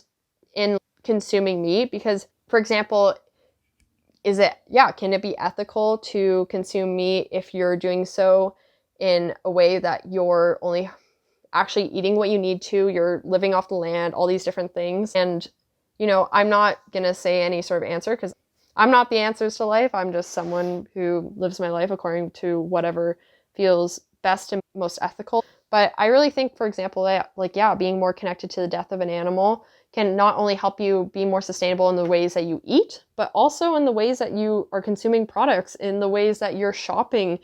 in consuming meat. Because, for example, can it be ethical to consume meat if you're doing so in a way that you're only actually eating what you need to, you're living off the land, all these different things. And, you know, I'm not going to say any sort of answer because I'm not the answers to life. I'm just someone who lives my life according to whatever feels best and most ethical. But I really think, for example, that being more connected to the death of an animal can not only help you be more sustainable in the ways that you eat, but also in the ways that you are consuming products, in the ways that you're shopping.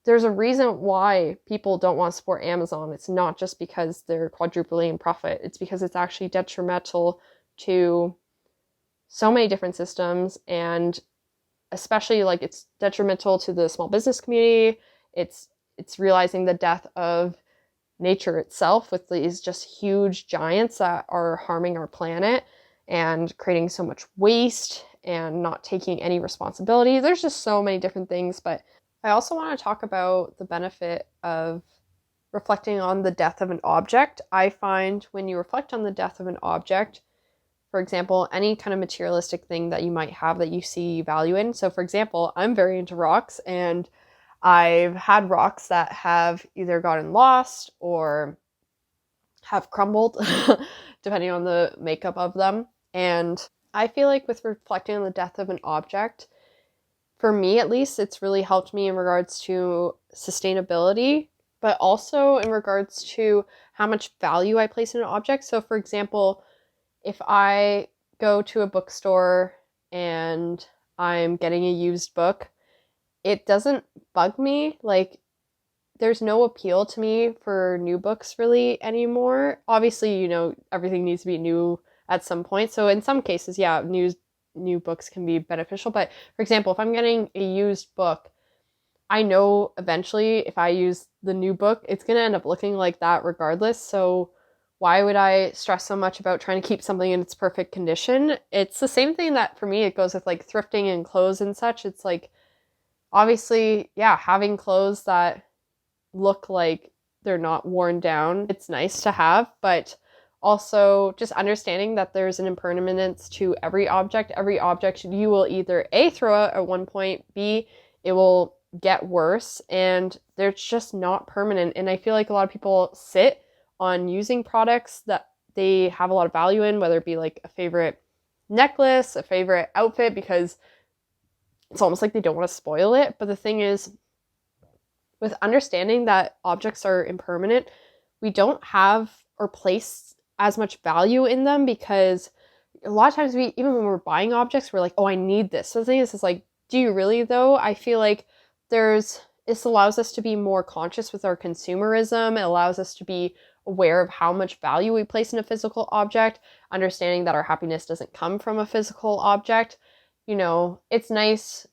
There's a reason why people don't want to support Amazon. It's not just because they're quadrupling in profit. It's because it's actually detrimental to so many different systems, and especially like it's detrimental to the small business community. It's realizing the death of nature itself with these just huge giants that are harming our planet and creating so much waste and not taking any responsibility. There's just so many different things, but I also want to talk about the benefit of reflecting on the death of an object. I find when you reflect on the death of an object, for example, any kind of materialistic thing that you might have that you see value in. So for example, I'm very into rocks, and I've had rocks that have either gotten lost or have crumbled, depending on the makeup of them. And I feel like with reflecting on the death of an object, for me at least, it's really helped me in regards to sustainability, but also in regards to how much value I place in an object. So for example, if I go to a bookstore and I'm getting a used book, it doesn't bug me. Like, there's no appeal to me for new books really anymore. Obviously, you know, everything needs to be new at some point. So in some cases, yeah, new books can be beneficial. But for example, if I'm getting a used book, I know eventually if I use the new book, it's going to end up looking like that regardless. So why would I stress so much about trying to keep something in its perfect condition? It's the same thing that for me, it goes with like thrifting and clothes and such. It's like, obviously, yeah, having clothes that look like they're not worn down, it's nice to have, but also just understanding that there's an impermanence to every object. Every object you will either A, throw out at one point, B, it will get worse, and they're just not permanent. And I feel like a lot of people sit on using products that they have a lot of value in, whether it be like a favorite necklace, a favorite outfit, because it's almost like they don't want to spoil it. But the thing is, with understanding that objects are impermanent, we don't have or place as much value in them, because a lot of times even when we're buying objects, we're like, oh, I need this. So the thing is like, do you really though? I feel like this allows us to be more conscious with our consumerism. It allows us to be aware of how much value we place in a physical object, understanding that our happiness doesn't come from a physical object. You know, it's nice.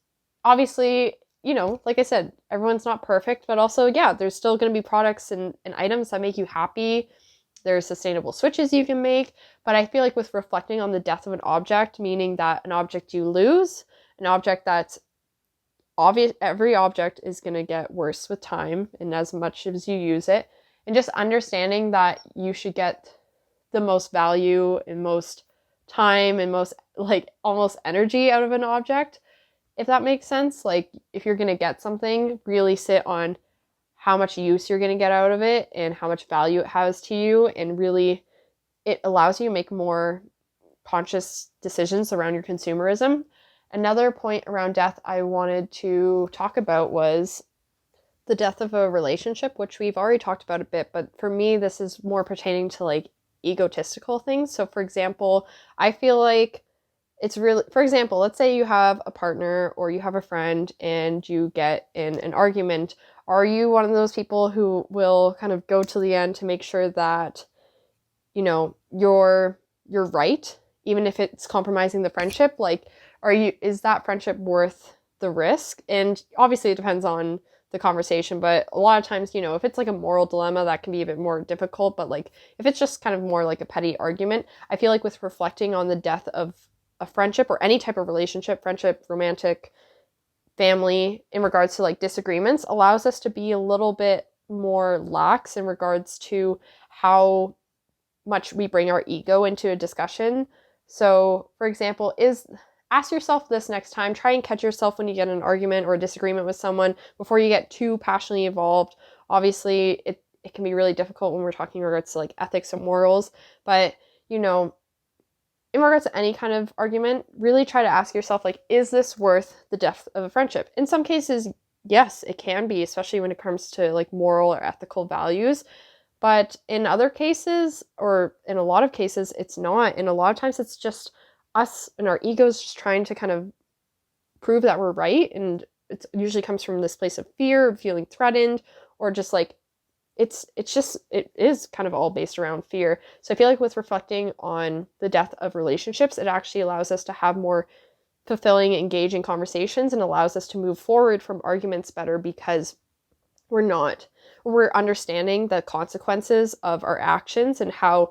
Obviously, you know, like I said, everyone's not perfect, but also, yeah, there's still going to be products and items that make you happy. There's sustainable switches you can make. But I feel like with reflecting on the death of an object, meaning that an object you lose, an object that's obvious, every object is going to get worse with time and as much as you use it, and just understanding that you should get the most value and most time and most like almost energy out of an object, if that makes sense. Like, if you're going to get something, really sit on how much use you're going to get out of it and how much value it has to you, and really it allows you to make more conscious decisions around your consumerism. Another point around death I wanted to talk about was the death of a relationship, which we've already talked about a bit, but for me, this is more pertaining to like egotistical things. So for example, I feel like it's really, for example, let's say you have a partner or you have a friend and you get in an argument. Are you one of those people who will kind of go to the end to make sure that, you know, you're right, even if it's compromising the friendship? Like, is that friendship worth the risk? And obviously it depends on the conversation, but a lot of times, you know, if it's like a moral dilemma, that can be a bit more difficult. But like, if it's just kind of more like a petty argument, I feel like with reflecting on the death of a friendship or any type of relationship, friendship, romantic, family, in regards to like disagreements, allows us to be a little bit more lax in regards to how much we bring our ego into a discussion. So, for example, ask yourself this next time. Try and catch yourself when you get in an argument or a disagreement with someone before you get too passionately involved. Obviously, it can be really difficult when we're talking in regards to like ethics and morals, but you know, in regards to any kind of argument, really try to ask yourself, like, is this worth the death of a friendship? In some cases, yes, it can be, especially when it comes to like moral or ethical values. But in other cases, or in a lot of cases, it's not. And a lot of times it's just us and our egos just trying to kind of prove that we're right. And it usually comes from this place of fear, of feeling threatened, or just like, it is kind of all based around fear. So I feel like with reflecting on the death of relationships, it actually allows us to have more fulfilling, engaging conversations and allows us to move forward from arguments better because we're understanding the consequences of our actions, and how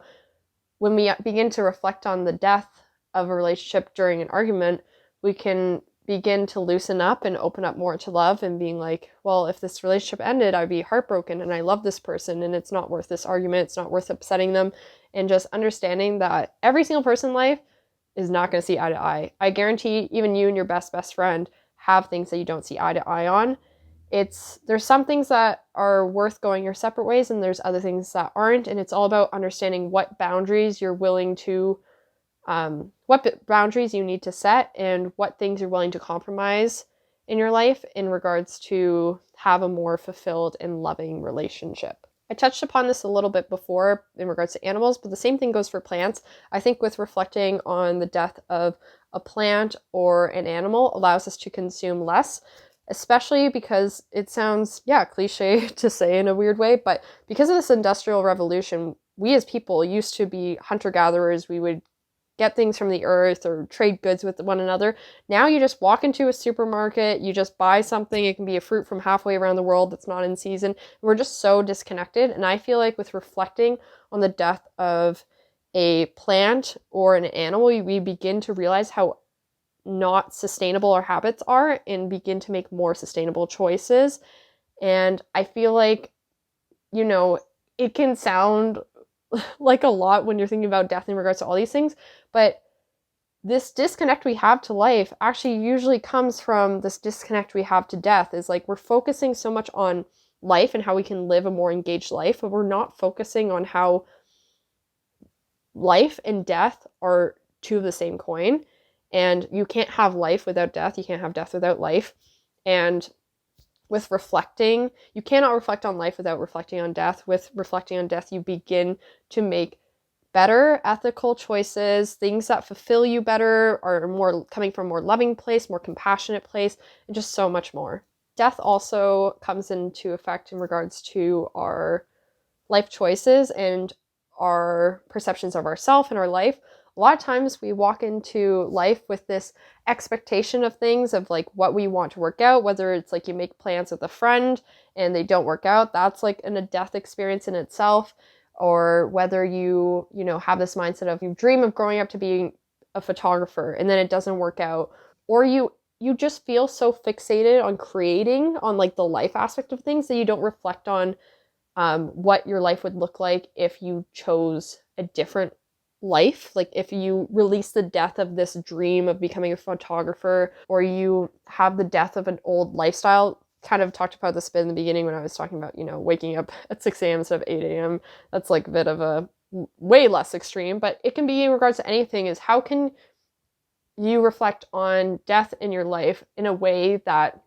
when we begin to reflect on the death of a relationship during an argument, we can begin to loosen up and open up more to love and being like, well, if this relationship ended, I'd be heartbroken and I love this person and it's not worth this argument. It's not worth upsetting them. And just understanding that every single person in life is not going to see eye to eye. I guarantee even you and your best friend have things that you don't see eye to eye on. There's some things that are worth going your separate ways and there's other things that aren't. And it's all about understanding what boundaries you're willing to what boundaries you need to set and what things you're willing to compromise in your life in regards to have a more fulfilled and loving relationship. I touched upon this a little bit before in regards to animals, but the same thing goes for plants. I think with reflecting on the death of a plant or an animal allows us to consume less, especially because it sounds, cliche to say in a weird way, but because of this industrial revolution, we as people used to be hunter-gatherers. We would get things from the earth or trade goods with one another. Now you just walk into a supermarket, you just buy something. It can be a fruit from halfway around the world that's not in season. We're just so disconnected. And I feel like with reflecting on the death of a plant or an animal, we begin to realize how not sustainable our habits are and begin to make more sustainable choices. And I feel like, you know, it can sound like a lot when you're thinking about death in regards to all these things, but this disconnect we have to life actually usually comes from this disconnect we have to death. Is like we're focusing so much on life and how we can live a more engaged life, but we're not focusing on how life and death are two of the same coin, and you can't have life without death, you can't have death without life. And with reflecting, you cannot reflect on life without reflecting on death. With reflecting on death, you begin to make better ethical choices, things that fulfill you better, are more coming from a more loving place, more compassionate place, and just so much more. Death also comes into effect in regards to our life choices and our perceptions of ourselves and our life. A lot of times we walk into life with this expectation of things, of like what we want to work out, whether it's like you make plans with a friend and they don't work out, that's like a death experience in itself. Or whether you have this mindset of you dream of growing up to being a photographer and then it doesn't work out. Or you just feel so fixated on creating, on like the life aspect of things, that you don't reflect on what your life would look like if you chose a different life. Like if you release the death of this dream of becoming a photographer, or you have the death of an old lifestyle. Kind of talked about this a bit in the beginning when I was talking about, waking up at 6 a.m. instead of 8 a.m. That's like a bit of a way less extreme, but it can be in regards to anything, is how can you reflect on death in your life in a way that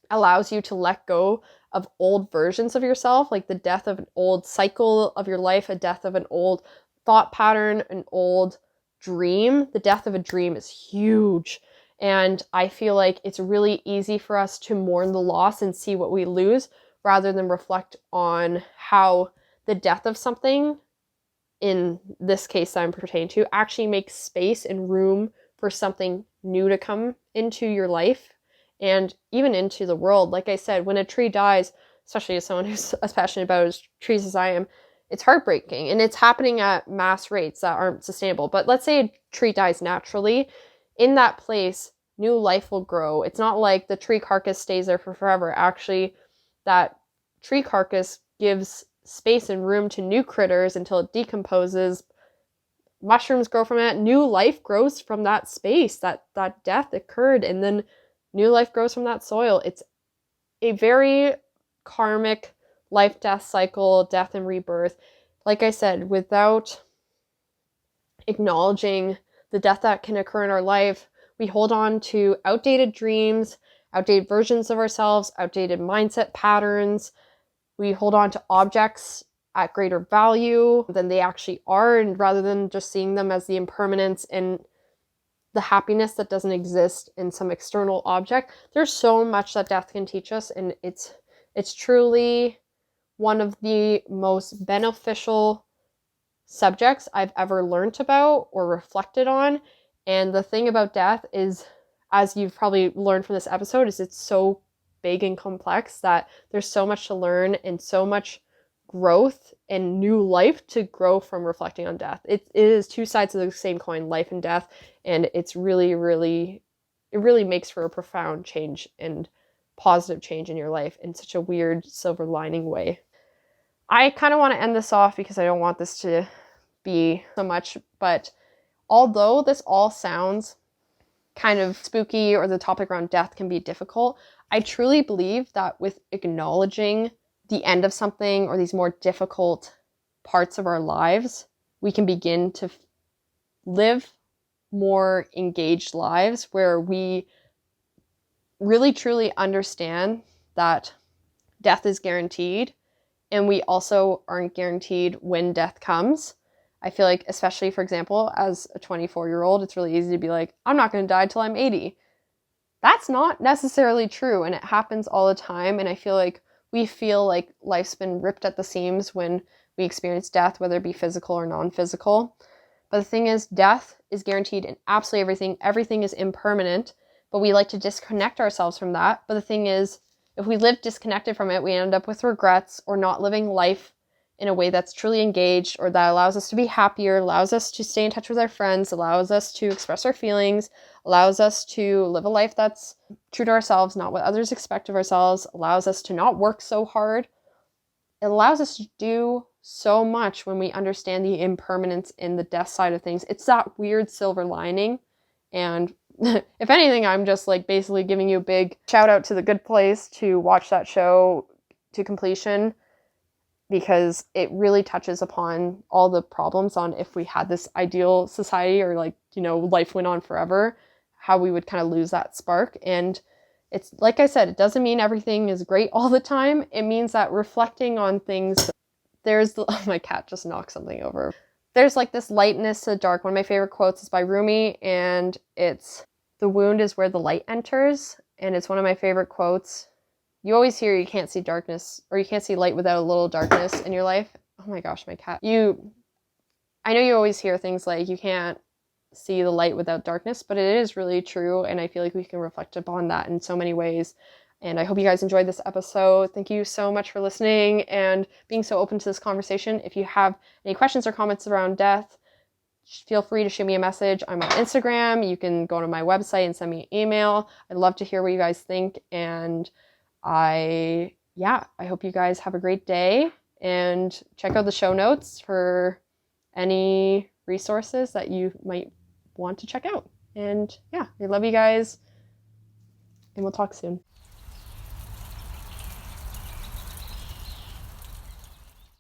allows you to let go of old versions of yourself, like the death of an old cycle of your life, a death of an old thought pattern, an old dream. The death of a dream is huge. And I feel like it's really easy for us to mourn the loss and see what we lose rather than reflect on how the death of something, in this case that I'm pertaining to, actually makes space and room for something new to come into your life and even into the world. Like I said, when a tree dies, especially as someone who's as passionate about trees as I am, it's heartbreaking and it's happening at mass rates that aren't sustainable. But let's say a tree dies naturally, in that place, new life will grow. It's not like the tree carcass stays there for forever. Actually, that tree carcass gives space and room to new critters until it decomposes. Mushrooms grow from it. New life grows from that space. That death occurred, and then new life grows from that soil. It's a very karmic life-death cycle, death and rebirth. Like I said, without acknowledging the death that can occur in our life, we hold on to outdated dreams, outdated versions of ourselves, outdated mindset patterns. We hold on to objects at greater value than they actually are, and rather than just seeing them as the impermanence and the happiness that doesn't exist in some external object. There's so much that death can teach us, and it's truly one of the most beneficial subjects I've ever learned about or reflected on. And the thing about death is, as you've probably learned from this episode, is it's so big and complex that there's so much to learn and so much growth and new life to grow from reflecting on death. It is two sides of the same coin, life and death, and it's really, really, it really makes for a profound change and positive change in your life in such a weird silver lining way. I kind of want to end this off because I don't want this to be so much, but although this all sounds kind of spooky or the topic around death can be difficult, I truly believe that with acknowledging the end of something or these more difficult parts of our lives, we can begin to live more engaged lives where we really truly understand that death is guaranteed, and we also aren't guaranteed when death comes. I feel like, especially, for example, as a 24-year-old, it's really easy to be like, I'm not going to die till I'm 80. That's not necessarily true, and it happens all the time, and I feel like we feel like life's been ripped at the seams when we experience death, whether it be physical or non-physical. But the thing is, death is guaranteed in absolutely everything. Everything is impermanent, but we like to disconnect ourselves from that. But the thing is, if we live disconnected from it, we end up with regrets or not living life in a way that's truly engaged or that allows us to be happier, allows us to stay in touch with our friends, allows us to express our feelings, allows us to live a life that's true to ourselves, not what others expect of ourselves, allows us to not work so hard. It allows us to do so much when we understand the impermanence in the death side of things. It's that weird silver lining. And if anything, I'm just like basically giving you a big shout out to The Good Place to watch that show to completion, because it really touches upon all the problems on if we had this ideal society or like, you know, life went on forever, how we would kind of lose that spark. And it's like I said, it doesn't mean everything is great all the time. It means that reflecting on things, oh, my cat just knocked something over. There's like this lightness to the dark. One of my favorite quotes is by Rumi, and it's, "The wound is where the light enters." And it's one of my favorite quotes. You always hear you can't see darkness, or you can't see light without a little darkness in your life. Oh my gosh, my cat. I know you always hear things like you can't see the light without darkness, but it is really true, and I feel like we can reflect upon that in so many ways. And I hope you guys enjoyed this episode. Thank you so much for listening and being so open to this conversation. If you have any questions or comments around death, feel free to shoot me a message. I'm on Instagram. You can go to my website and send me an email. I'd love to hear what you guys think, and I hope you guys have a great day, and check out the show notes for any resources that you might want to check out. And yeah, I love you guys, and we'll talk soon.